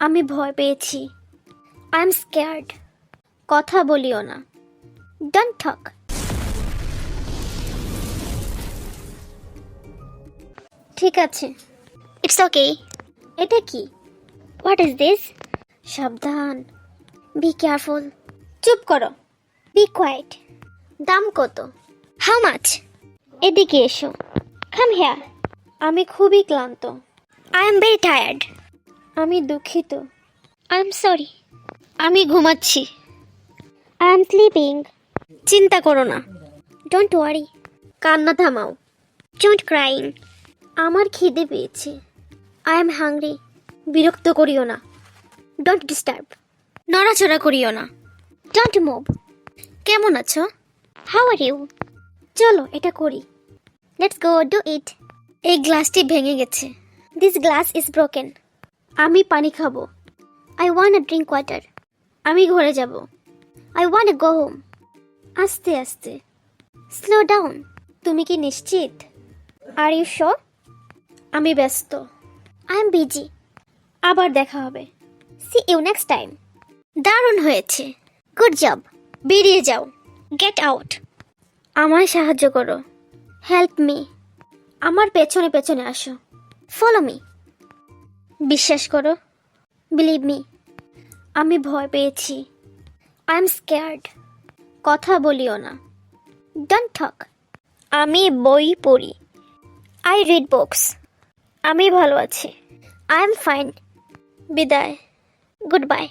আমি ভয় পেয়েছি। I am scared. কথা বলিও না। Don't talk. ঠিক আছে। It's okay. এটা কি? What is this? সাবধান। Be careful. চুপ করো। Be quiet. দাম কত? How much? এদিকে এসো। Come here. আমি খুবই ক্লান্ত। I am very tired. আমি দুঃখিত। I am sorry. আমি ঘুমাচ্ছি। I am sleeping. চিন্তা করো না। Don't worry. কান্না থামাও। Don't crying. আমার খিদে পেয়েছে। I am hungry. বিরক্ত করিও না। Don't disturb. নড়াচড়া করিও না। Don't move. কেমন আছো? How are you? চলো এটা করি। Let's go do it. এই গ্লাসটি ভেঙে গেছে। This glass is broken. আমি পানি খাবো। I want drink water. আমি ঘরে যাব। I want go home. আস্তে আস্তে। Slow down. তুমি কি নিশ্চিত? Are you sure? আমি ব্যস্ত। I am busy. আবার দেখা হবে। See you next time. দারুণ হয়েছে। Good job. বেরিয়ে যাও। Get out. আমায় সাহায্য করো। Help me. আমার পেছনে পেছনে আসো। Follow me. বিশ্বাস করো। Believe me. আমি ভয় পেয়েছি। I am scared. কথা বলিও না। Don't talk. আমি বই পড়ি। I read books. আমি ভালো আছি। I am fine. বিদায়। Good by.